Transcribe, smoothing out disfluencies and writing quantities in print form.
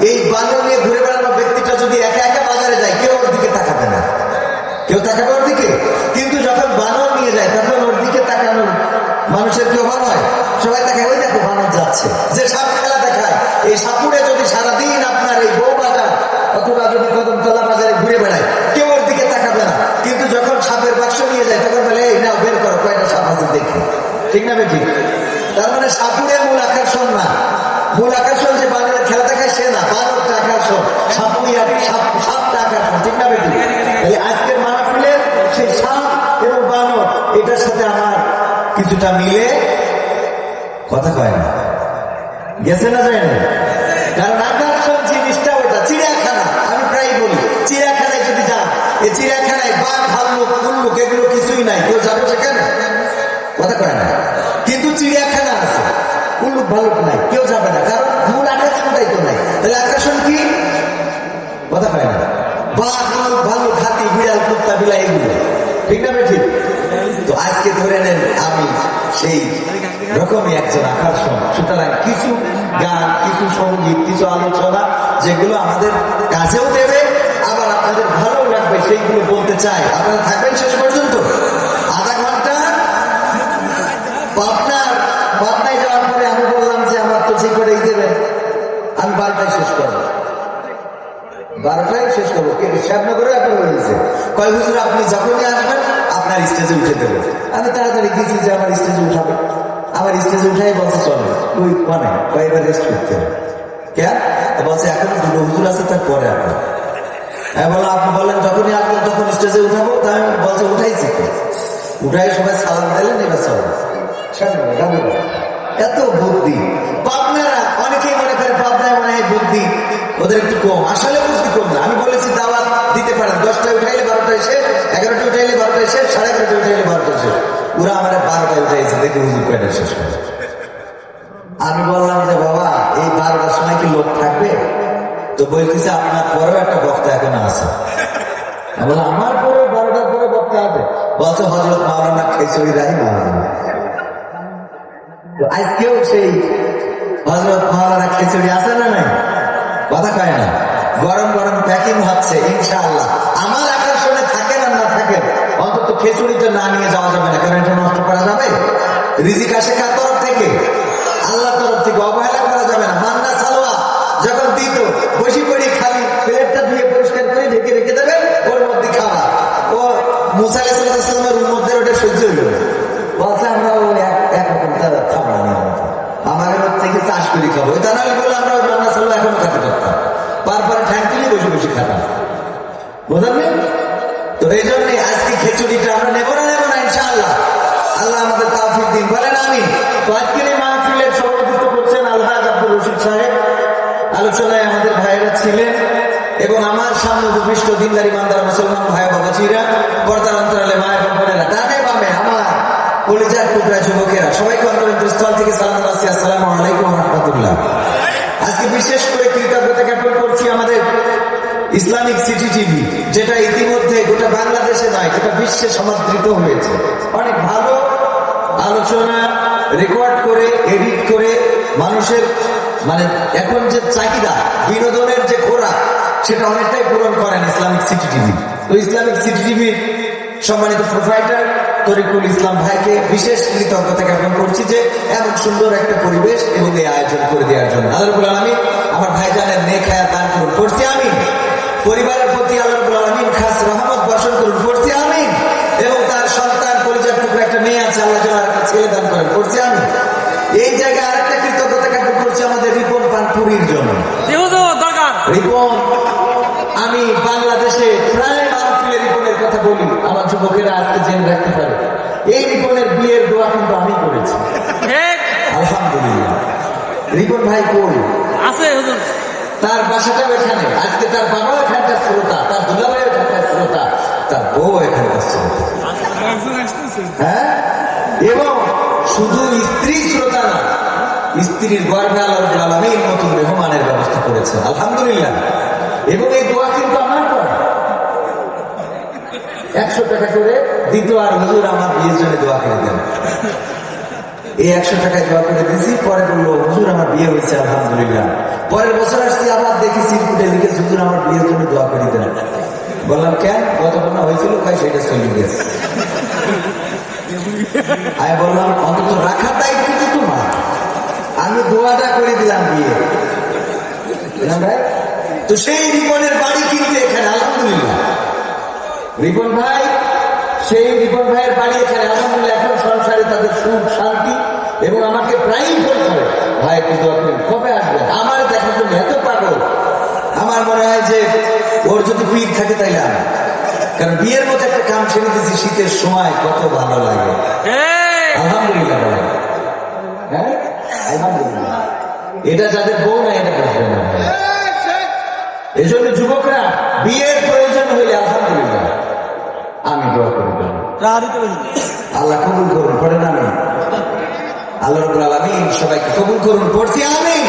এই বানর নিয়ে ঘুরে বেড়ানো ব্যক্তিটা যদি একা একা বাজারে যায়, কেউ ওর দিকে তাকাবে না, কেউ তাকাবে ওর দিকে। কিন্তু যখন বানর নিয়ে যায় তখন ওর দিকে তাকানোর মানুষের কি অভাব হয়? সবাই তাকায়, ওই দেখো বানর যাচ্ছে। যে সাপ খেলা দেখায়, এই সাপুরে যদি সারাদিন আপনার এই বউ বাজার অথবা যদি কদমতলা বাজারে ঘুরে বেড়ায়, কেউ ওর দিকে তাকাবে না। কিন্তু যখন সাপের বাক্স নিয়ে যায় তখন বলে, এই নাও বের করো কয়টা সাপ আছে দেখি। ঠিক না বেঠিক? তার মানে সাপুরের মূল আকর্ষণ না, মূল আকর্ষণ যে বানরের খেলা দেখায় সে না, বানরটা আকর্ষণ, সাপটা আকর্ষণ। ঠিক না বেঠিক? তাহলে আজকের মাহফিলের সেই সাপ এবং বানর এটার সাথে আমার কিছুটা মিলে কথা কয় না, গেছে না যায় না? কারণ আকর্ষণ জিনিসটা ওটা চিড়িয়াখানা। আমি প্রায় বলি, চিড়িয়াখানায় যদি যান, এই চিড়িয়াখানায় বাঘ ভাল্লুক কুল্লুক এগুলো কিছুই নাই, কেউ যাবে সেখানে? কথা কয় না। কিন্তু চিড়িয়াখানা আছে, কুল্লুক ভাল্লুক নাই, কেউ যাবে না, কারণ মূল আকর্ষণটাই তো নাই। তাহলে আকর্ষণ কি? কথা কয় না। বাঘ ভাল্লুক হাতি বিড়াল কুত্তা বিলাই এগুলো। ঠিক না ঠিক? তো আজকে ধরে নেন আমি সেই রকমই একজন আকর্ষণ। সুতরাং কিছু গান, কিছু সঙ্গীত, কিছু আলোচনা যেগুলো আমাদের কাছেও দেবে, আবার আপনাদের ভালো লাগবে, সেইগুলো বলতে চাই। আপনারা থাকবেন শেষ পর্যন্ত আধা ঘন্টা। পাবনায় যাওয়ার পরে আমি বললাম যে আমার তো ঠিক করেই দেবেন, আমি 12টায় শেষ করবো, 12টায় শেষ করবো। শ্যামনগরে এখন হয়েছে, কয় হুজুর আপনি যখনই আসবেন আপনার স্টেজে উঠে দেবো। আমি তাড়াতাড়ি গেছি যে আমার স্টেজে উঠাবে, আমার স্টেজে উঠাই বলছে চলে ওই মানে কয়েকবার রেস্ট করতে হবে। কেন বলছে এখনো দুটো হুজুর আছে, তারপরে আপনার। আমি বললাম আপনি বলেন যখনই আসবেন তখন স্টেজে উঠাবো। তাই বলছে উঠাইছি, উঠাই সবাই সালাম দিলেন, এবার চলে। এত বুদ্ধি পাবনারা, অনেকেই মনে করে পাবনায় মনে হয় বুদ্ধি ওদের একটু কম, আসলে বুদ্ধি কম না। আমি বলেছি দাওয়াত দিতে পারেন, 10টায় উঠাইলে 12টায় শেষ, 11টায় উঠাইলে 12টায় শেষ, 11:30টায় উঠাইলে 12টায় শেষ। ওরা আমার 12টায় উঠাইছে, দেখি হুজুর কয়টায় শেষ করে। আমি বললাম যে বাবা এই 12টার সময় কি লোক থাকবে? তো বলতেছে আপনার পরেও একটা বক্তা এখন আছে। আমি বললাম আমার পরেও 12টার পরে বক্তা আছে? বলছে হযরত মাওলানা খেচুড়ি রাহিমাহুল্লাহ। আজকেও সেই হযরত মাওলানা খেচুড়ি আছে না নাই? কথা কয় না। গরম গরম প্যাকিং হচ্ছে ইনশাআল্লাহ। আমার আকর্ষণে থাকেন আর না থাকেন, অন্তত খেচুড়িতে না নিয়ে যাওয়া যাবে না, কারণ এটা নষ্ট করা যাবে। রিজিক আসে কার তরফ থেকে? আল্লাহর তরফ থেকে, অবহেলা করা যাবে না। মান্না সালোয়া যখন দিত বসি পড়ি খালি প্লেটটা ধুয়ে পরিষ্কার করে ঢেকে রেখে দেবেন, ওর মধ্যে খাওয়া। ও মুসা আলাইহিস সালামের উম্মতদের ওটা সহ্য হইল না, বলছে আমরা ওই একরকম খাবো না, আমাদের থেকে চাষ করে খাবো। তা নাহলে বলে আমরা ওই মান্না সালোয়া এখনো খেতে পারতাম, তারপরে ঠ্যাং তুলে বসে বসে খাতাম। বোঝাবেন? তো এই জন্যই আজকে খিচুড়িটা আমরা নেবো না ইনশাআল্লাহ। আল্লাহ আমাদের তাওফিক দিন, বলেন আমিন। তো আজকের এই মাহফিলের সভাপতিত্ব করছেন আলহাজ আব্দুর রশিদ সাহেব। আলোচনায় আমাদের ভাইয়েরা ছিলেন এবং আমার সামনে উপবিষ্ট দিনদার ইমানদার মুসলমান ভাই বাবাজিরা, পর্দার অন্তরালে মায়ের বোনেরা, ডানে বামে আমার কলিজার টুকরা যুবকেরা, সবাইকে অন্তরস্থল থেকে সালাম জানাচ্ছি, আসসালামু আলাইকুম ওয়া রাহমাতুল্লাহ। আজকে বিশেষ করে কৃতজ্ঞতা জ্ঞাপন করছি আমাদের ইসলামিক সিটি টিভি, যেটা ইতিমধ্যে গোটা বাংলাদেশে নয় গোটা বিশ্বে সমাদৃত হয়েছে। অনেক ভালো আলোচনা রেকর্ড করে, এডিট করে মানুষের মানে এখন যে চাহিদা, বিনোদনের যে খোরাক, সেটা অনেকটাই পূরণ করেন ইসলামিক সিটি টিভি। তো ইসলামিক সিটি টিভির সম্মানিত প্রোভাইডার তরিকুল ইসলাম ভাইকে বিশেষ কৃতজ্ঞতা জ্ঞাপন করছি যে এমন সুন্দর একটা পরিবেশ এবং এই আয়োজন করে দেওয়ার জন্য। আল্লাহ রাব্বুল আলামিন আমার ভাইজানের নেক হায়াত দান করুন, পড়ছি আমিন। পরিবারের প্রতি আল্লাহ রাব্বুল আলামিন খাস রহমত বর্ষণ করুন, পড়ছি আমিন। এবং তার সন্তান কলিজার টুকরা একটা মেয়ে আছে, আল্লাহ যেন একটা ছেলে দান করেন, পড়ছি আমিন। এই জায়গায় আরেকটা কৃতজ্ঞতা জ্ঞাপন করছি আমাদের রিপন পানপুরির জন্য। রিপন, আমি বাংলাদেশে প্রায় মাহফিলে রিপনের কথা বলি, আমার যুবকেরা আজকে জেনে রাখতে পারে এই রিপনের বিয়ের দোয়া কিন্তু আমি করেছি, আলহামদুলিল্লাহ। রিপন ভাই কই আছে? তার বাসাটাও এখানে। আজকে তার বাবা এখানকার শ্রোতা, তার দুলাভাই এখানকার শ্রোতা, তার বউ এখানকার শ্রোতা। হ্যাঁ, এবং শুধু স্ত্রী শ্রোতা না, স্ত্রীর গর্ভে আল্লাহ রাব্বুল আলামিন নতুন মেহমানের ব্যবস্থা করেছেন, আলহামদুলিল্লাহ। এবং এই দোয়া কিন্তু আমার করা, 100 টাকা করে দিত, আর হুজুর আমার বিয়ের জন্য দোয়া করে দেন। এই 100 টাকায় দোয়া করে দিয়েছি, পরে বললো হুজুর আমার বিয়ে হয়েছে আলহামদুলিল্লাহ। পরের বছর আসছি, আবার দেখি চিরকুটে লিখে হুজুর আমার বিয়ের জন্য দোয়া করে দেন। বললাম কেন, গতকাল হয়েছিল ভাই, সেটা চলে গেছে। আমি বললাম অন্তত রাখার দায়িত্ব তো তোমার, আমি দোয়াটা করে দিলাম বিয়ে। ভাই তো সেই রিপনের বাড়ি কিন্তু এখানে, আলহামদুলিল্লাহ। রিপন ভাই, সেই রিপন ভাইয়ের বাড়ি এখানে, আলহামদুলিল্লাহ। এখন সংসারে তাদের সুখ শান্তি, এবং আমাকে প্রায়ই ফোন করে, ভাই একটু দোয়া করেন, কবে আসবেন? আমার দেখার জন্য এত পাগল। আমার মনে হয় যে ওর যদি পীর থাকে তাইলে আমি, কারণ বিয়ের মতো একটা কাম ছেড়ে দিয়েছি শীতের সময়, কত ভালো লাগে। আলহামদুলিল্লাহ বলেন। হ্যাঁ আলহামদুলিল্লাহ। এটা যাদের বউ না, এটা বুঝবে না। এই জন্য যুবকরা বিয়ের প্রয়োজন হইলে আলহামদুলিল্লাহ আমি দোয়া করি, আল্লাহ কবুল করুন। পড়েন আমিন। আল্লাহ রাব্বুল আলামিন সবাইকে কবুল করুন। পড়ছি আমিন।